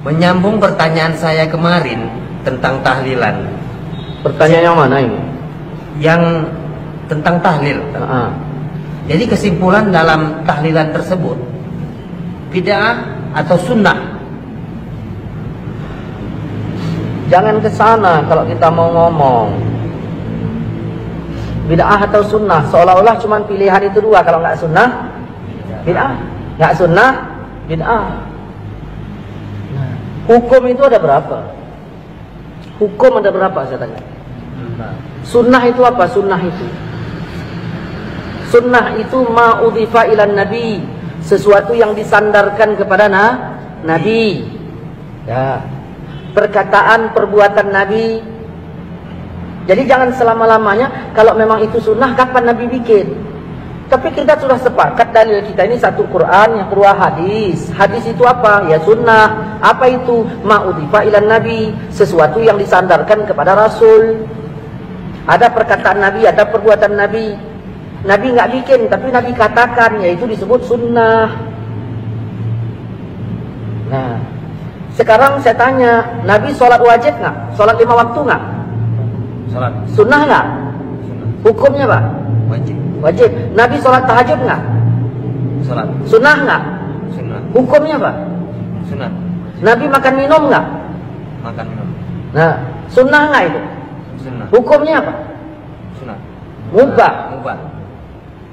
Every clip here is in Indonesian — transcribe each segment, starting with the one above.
Menyambung pertanyaan saya kemarin tentang tahlilan. Pertanyaan yang mana ini? Yang tentang tahlil. Jadi kesimpulan dalam tahlilan tersebut, bid'ah atau sunnah? Jangan ke sana kalau kita mau ngomong bid'ah atau sunnah, seolah-olah cuma pilihan itu dua. Kalau nggak sunnah, bid'ah. Nggak sunnah, bid'ah. Hukum itu ada berapa? Hukum ada berapa, saya tanya? Sunnah itu apa? Sunnah itu ma'udhifa ilan nabi, sesuatu yang disandarkan kepada nabi. Ya. Perkataan, perbuatan nabi. Jadi jangan selama-lamanya kalau memang itu sunnah, kapan nabi bikin? Tapi kita sudah sepakat dalil kita ini satu Quran, yang kedua hadis. Hadis itu apa? Ya sunnah. Apa itu? Ma'udhifa ilan nabi, sesuatu yang disandarkan kepada Rasul. Ada perkataan nabi, ada perbuatan nabi. Nabi nggak bikin, tapi nabi katakan, yaitu disebut sunnah. Nah, sekarang saya tanya, nabi sholat wajib nggak? Sholat 5 waktu nggak? Sholat. Sunnah nggak? Hukumnya Pak? Wajib. Wajib. Nabi sholat tahajud nggak? Sholat. Sunnah nggak? Sunnah. Hukumnya Pak? Sunnah. Nabi makan minum nggak? Makan minum. Nah, sunnah nggak itu? Sunnah. Hukumnya apa? Sunnah. Mubah. Mubah.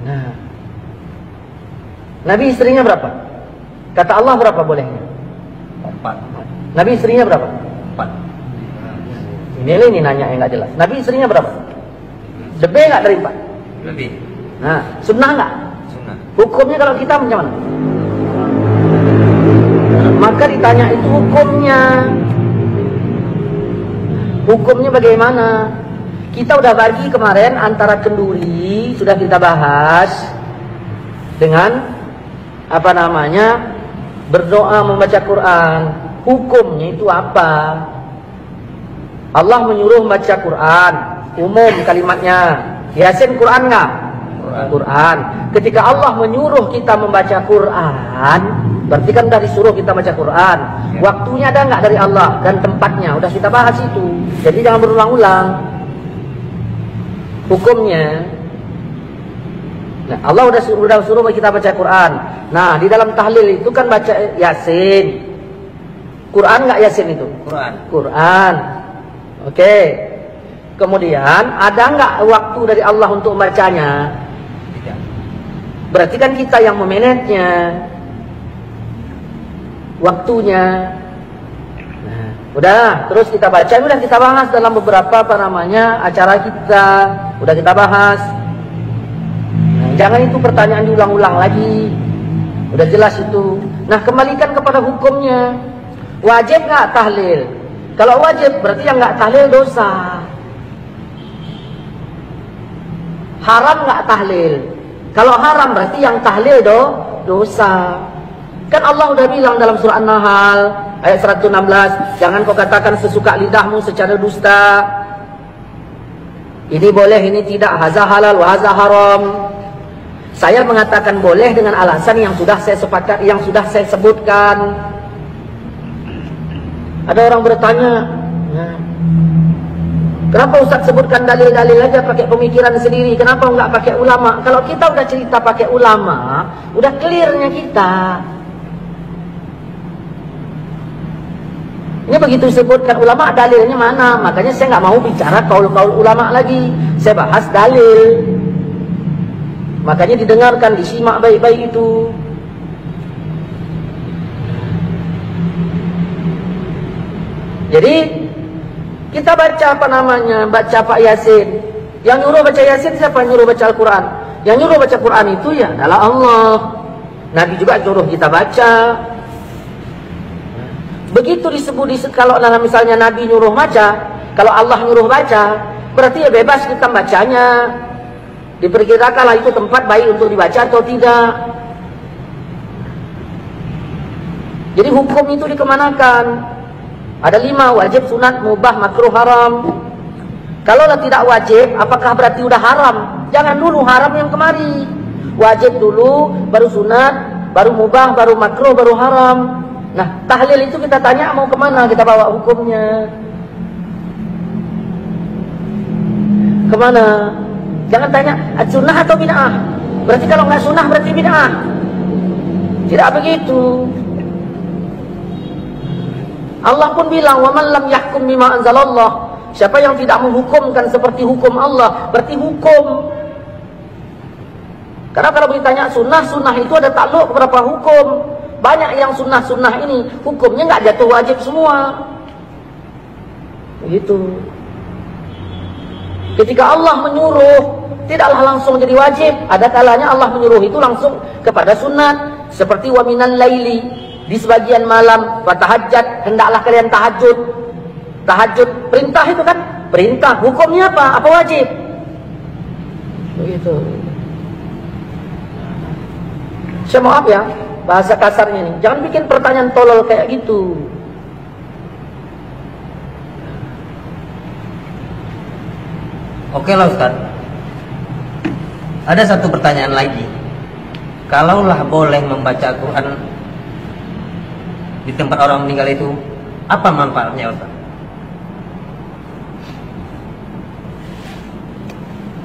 Nah, Nabi istrinya berapa? Kata Allah berapa bolehnya? 4. Nabi istrinya berapa? 4. Ini nanya yang nggak jelas. Nabi istrinya berapa? Lebih nggak dari 4? Lebih. Nah, sunnah nggak? Sunnah. Hukumnya kalau kita macam mana? Maka ditanya itu hukumnya. Hukumnya bagaimana? Kita udah bagi kemarin antara kenduri, sudah kita bahas, dengan apa namanya, berdoa membaca Quran. Hukumnya itu apa? Allah menyuruh membaca Quran, umum kalimatnya. Yasin Quran nggak? Quran. Ketika Allah menyuruh kita membaca Quran, berarti kan dari suruh kita baca Quran. Waktunya ada nggak dari Allah dan tempatnya? Udah kita bahas itu. Jadi jangan berulang-ulang. Hukumnya, nah, Allah udah suruh kita baca Quran. Nah, di dalam tahlil itu kan baca Yasin. Quran nggak Yasin itu? Quran. Oke. Kemudian ada nggak waktu dari Allah untuk membacanya? Tidak. Berarti kan kita yang memanagenya, waktunya. Nah, udah, terus kita baca, udah kita bahas dalam beberapa acara kita, udah kita bahas. Nah, jangan itu pertanyaan diulang-ulang lagi, udah jelas itu. Nah, kembalikan kepada hukumnya. Wajib nggak tahlil? Kalau wajib berarti yang nggak tahlil dosa. Haram nggak tahlil? Kalau haram berarti yang tahlil dosa. Kan Allah udah bilang dalam surah An-Nahl ayat 116, jangan kau katakan sesuka lidahmu secara dusta. Ini boleh, ini tidak, haza halal wa haza haram. Saya mengatakan boleh dengan alasan yang sudah saya sepakat, yang sudah saya sebutkan. Ada orang bertanya, kenapa Ustaz sebutkan dalil-dalil aja pakai pemikiran sendiri? Kenapa enggak pakai ulama? Kalau kita udah cerita pakai ulama, udah clearnya kita. Ini begitu disebutkan ulama, dalilnya mana? Makanya saya nggak mau bicara kaul-kaul ulama lagi. Saya bahas dalil. Makanya didengarkan, disimak baik-baik itu. Jadi kita baca baca Pak Yasin. Yang nyuruh baca Yasin siapa? Yang nyuruh baca Al-Quran. Yang nyuruh baca Quran itu ya adalah Allah. Nabi juga nyuruh kita baca. Begitu disebut kalau misalnya Nabi nyuruh baca, kalau Allah nyuruh baca, berarti ya bebas kita bacanya. Diperkirakanlah itu tempat baik untuk dibaca atau tidak. Jadi hukum itu dikemanakan? Ada 5, wajib, sunat, mubah, makruh, haram. Kalau tidak wajib, apakah berarti udah haram? Jangan dulu haram yang kemari. Wajib dulu, baru sunat, baru mubah, baru makruh, baru haram. Nah, tahlil itu kita tanya mau kemana, kita bawa hukumnya. Kemana? Jangan tanya sunnah atau bid'ah. Berarti kalau nggak sunnah berarti bid'ah. Tidak begitu. Allah pun bilang, "Wa man lam yahkum bima anzalallah." Siapa yang tidak menghukumkan seperti hukum Allah, berarti hukum. Karena kalau ditanya sunnah itu ada takluk beberapa hukum. Banyak yang sunnah ini hukumnya nggak jatuh wajib semua. Begitu. Ketika Allah menyuruh, tidaklah langsung jadi wajib. Ada kalanya Allah menyuruh itu langsung kepada sunat. Seperti wa minal laili, di sebagian malam, fatahajjat, hendaklah kalian tahajud. Tahajud, perintah itu kan? Perintah, hukumnya apa? Apa wajib? Begitu. Saya maaf ya, bahasa kasarnya nih. Jangan bikin pertanyaan tolol kayak gitu. Oke lah Ustaz. Ada satu pertanyaan lagi. Kalaulah boleh membaca Al-Quran di tempat orang meninggal itu, apa manfaatnya Ustaz?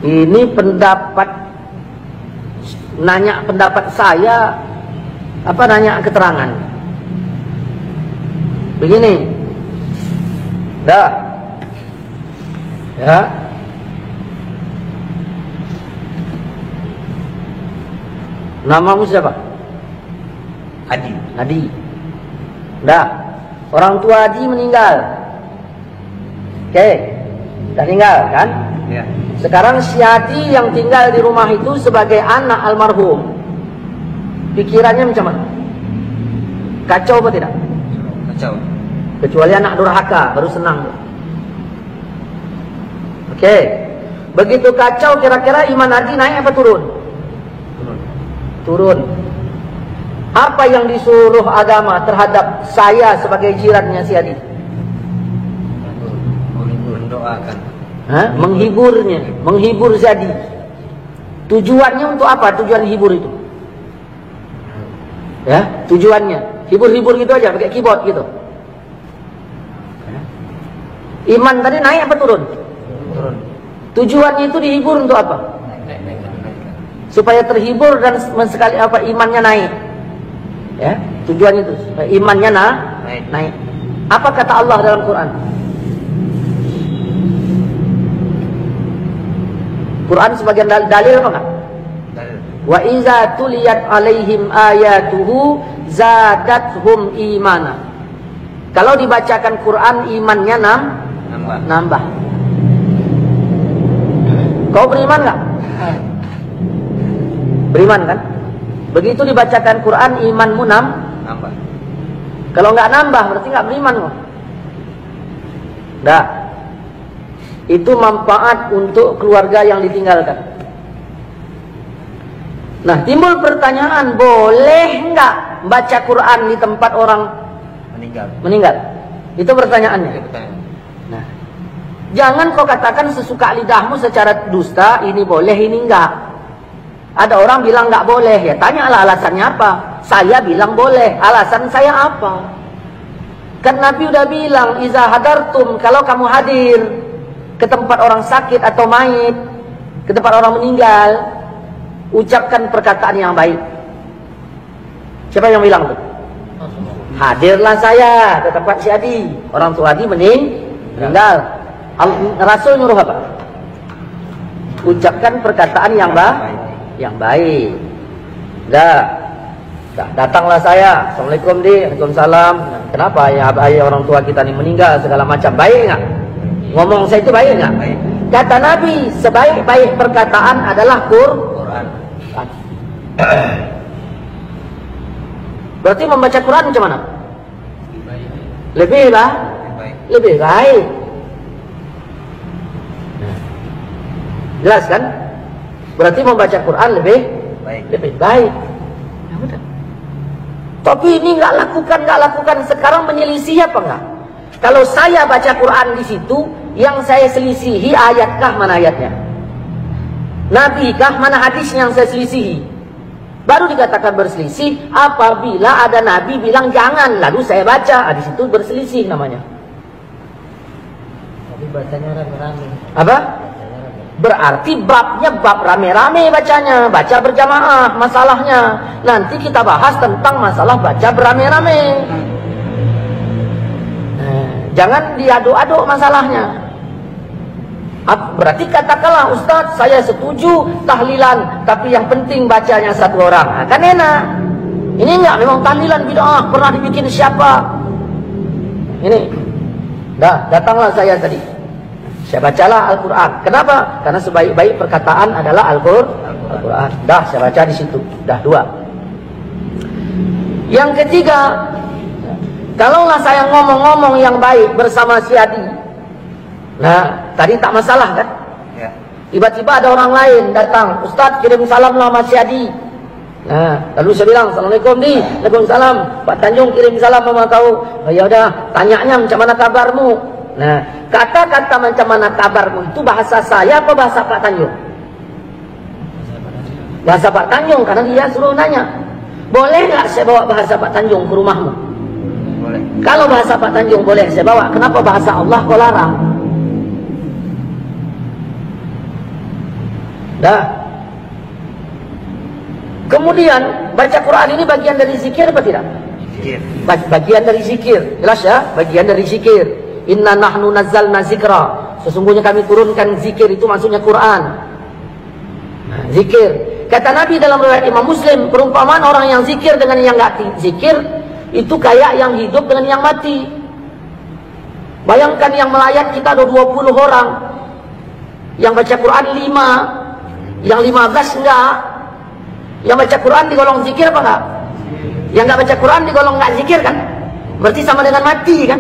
Ini pendapat, nanya pendapat saya, apa nanya keterangan? Begini, dah, ya. Namamu siapa? Adi. Adi. Dah, orang tua Adi meninggal. Oke, dah meninggal kan? Ya. Sekarang si Adi yang tinggal di rumah itu sebagai anak almarhum, pikirannya macam mana? Kacau apa tidak? Kacau. Kecuali anak durhaka baru senang. Oke, begitu kacau, kira-kira iman Adi naik apa turun? Turun. Apa yang disuruh agama terhadap saya sebagai jirannya si Adi? Mendoakan. Menghiburnya, menghibur si Adi. Tujuannya untuk apa? Tujuan hibur itu, ya, tujuannya hibur-hibur gitu aja, pakai keyboard gitu. Iman tadi naik apa turun? Turun. Tujuannya itu dihibur untuk apa? Naik. Supaya terhibur dan sekali apa imannya naik. Ya, tujuannya itu supaya imannya naik. Apa kata Allah dalam Quran? Quran sebagian dalil apa enggak? Dalil. Wa iza tuliyat alaihim ayatuhu zadathum imana. Kalau dibacakan Quran imannya nambah. Kau beriman enggak? Beriman kan? Begitu dibacakan Quran imanmu Nambah. Kalau enggak nambah berarti enggak beriman kok. Dah. Itu manfaat untuk keluarga yang ditinggalkan. Nah, timbul pertanyaan, boleh enggak baca Quran di tempat orang meninggal? Itu pertanyaannya. Nah, jangan kau katakan sesuka lidahmu secara dusta, ini boleh, ini enggak. Ada orang bilang enggak boleh, ya tanyalah alasannya apa. Saya bilang boleh, alasan saya apa? Kan Nabi udah bilang, iza hadartum, kalau kamu hadir ke tempat orang sakit atau mayit, ke tempat orang meninggal, ucapkan perkataan yang baik. Siapa yang bilang tuh? Hadirlah saya ke tempat si Adi, orang tua Adi meninggal. Rasul nyuruh apa? Ucapkan perkataan yang baik. Datanglah saya. Assalamualaikum di. Waalaikumsalam. Kenapa ya orang tua kita ini meninggal segala macam, baik enggak? Ngomong saya itu baik enggak? Baik. Kata Nabi, sebaik-baik perkataan adalah Quran. Berarti membaca Quran macam mana? Baik. Lebih baik. Jelas kan? Berarti membaca Quran lebih baik. Ya udah. Tapi ini nggak lakukan. Sekarang menyelisih apa enggak? Kalau saya baca Quran di situ, yang saya selisihi ayatkah mana ayatnya? Nabi kah mana hadis yang saya selisihi? Baru dikatakan berselisih apabila ada nabi bilang jangan, lalu saya baca. Di situ berselisih namanya. Tapi bacanya rame-rame. Apa? Berarti babnya bab rame-rame bacanya, baca berjamaah. Masalahnya nanti kita bahas tentang masalah baca berame-rame. Jangan diaduk-aduk masalahnya. Berarti katakanlah, Ustadz saya setuju tahlilan, tapi yang penting bacanya satu orang. Kan enak. Ini enggak, memang tahlilan bid'ah, pernah dibikin siapa? Ini. Datanglah saya tadi. Saya bacalah Al-Quran. Kenapa? Karena sebaik-baik perkataan adalah Al-Quran. Saya baca di situ. 2. Yang ketiga, kalaulah saya ngomong-ngomong yang baik bersama si Adi. Nah, tadi tak masalah kan? Ya. Tiba-tiba ada orang lain datang, Ustadz kirim salam lah Mas Yadi. Nah, lalu saya bilang, Assalamualaikum Di. Waalaikumsalam. Pak Tanjung kirim salam sama kau. Oh, ya udah, tanyanya macam mana kabarmu? Nah, kata-kata macam mana kabarmu itu bahasa saya apa bahasa Pak Tanjung? Bahasa Pak Tanjung, karena dia suruh nanya. Boleh nggak saya bawa bahasa Pak Tanjung ke rumahmu? Boleh. Kalau bahasa Pak Tanjung boleh saya bawa, kenapa bahasa Allah kau larang? Kemudian baca Quran ini bagian dari zikir apa tidak? Zikir. Bagian dari zikir. Jelas ya? Bagian dari zikir. Inna nahnu nazzalna zikra. Sesungguhnya kami turunkan zikir, itu maksudnya Quran. Nah, zikir. Kata Nabi dalam riwayat Imam Muslim, perumpamaan orang yang zikir dengan yang enggak zikir itu kayak yang hidup dengan yang mati. Bayangkan yang melayat kita ada 20 orang. Yang baca Quran 5. Yang 15 enggak. Yang baca Quran digolong zikir apa enggak? Yang enggak baca Quran digolong enggak zikir kan? Berarti sama dengan mati kan?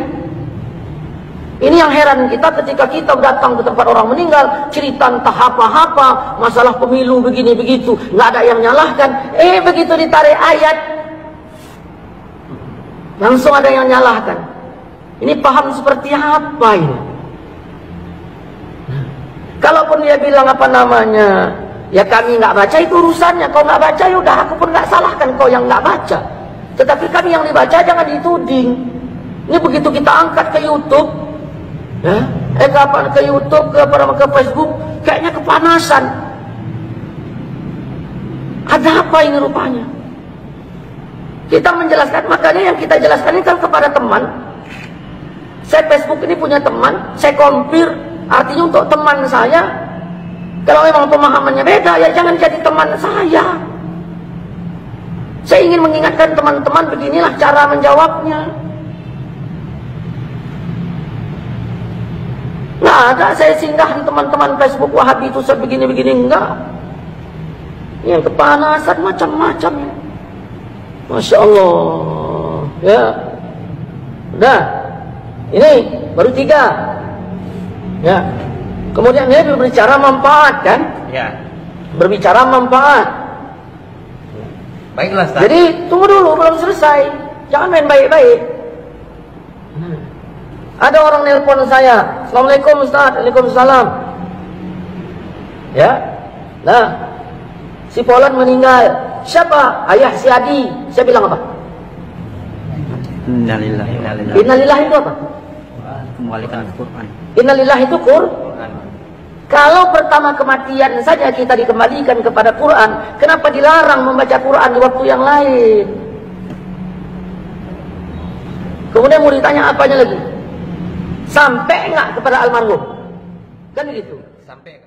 Ini yang heran kita ketika kita datang ke tempat orang meninggal, cerita entah apa-apa, masalah pemilu begini begitu, enggak ada yang nyalahkan. Begitu ditarik ayat, langsung ada yang nyalahkan. Ini paham seperti apa ini? Kalaupun dia bilang apa namanya, ya kami nggak baca, itu urusannya. Kau nggak baca, yaudah aku pun nggak salahkan kau yang nggak baca. Tetapi kami yang dibaca jangan dituding. Ini begitu kita angkat ke YouTube, ya, kapan ke YouTube, ke Facebook, kayaknya kepanasan. Ada apa ini rupanya? Kita menjelaskan, makanya yang kita jelaskan ini kan kepada teman. Saya Facebook ini punya teman, saya kompir, artinya untuk teman saya. Kalau memang pemahamannya beda, ya jangan jadi teman saya. Saya ingin mengingatkan teman-teman, beginilah cara menjawabnya. Nggak ada saya singgah di teman-teman Facebook Wahabi itu sebegini-begini, enggak. Yang kepanasan macam-macam. Masya Allah. Ya. Udah. Ini baru 3. Ya. Kemudian dia berbicara manfaat kan? Ya. Berbicara manfaat. Baiklah, Ustaz. Jadi tunggu dulu, belum selesai. Jangan main baik-baik. Ada orang nelpon saya, Assalamualaikum Ustaz. Waalaikumsalam. Ya. Nah, si Polan meninggal. Siapa? Ayah si Adi. Saya bilang apa? Innalillahi. Innalillahi itu apa? Kembalikan Al-Quran. Innalillahi itu Quran. Kalau pertama kematian saja kita dikembalikan kepada Quran, kenapa dilarang membaca Quran di waktu yang lain? Kemudian mau ditanya apanya lagi? Sampai enggak kepada almarhum? Kan begitu. Sampai.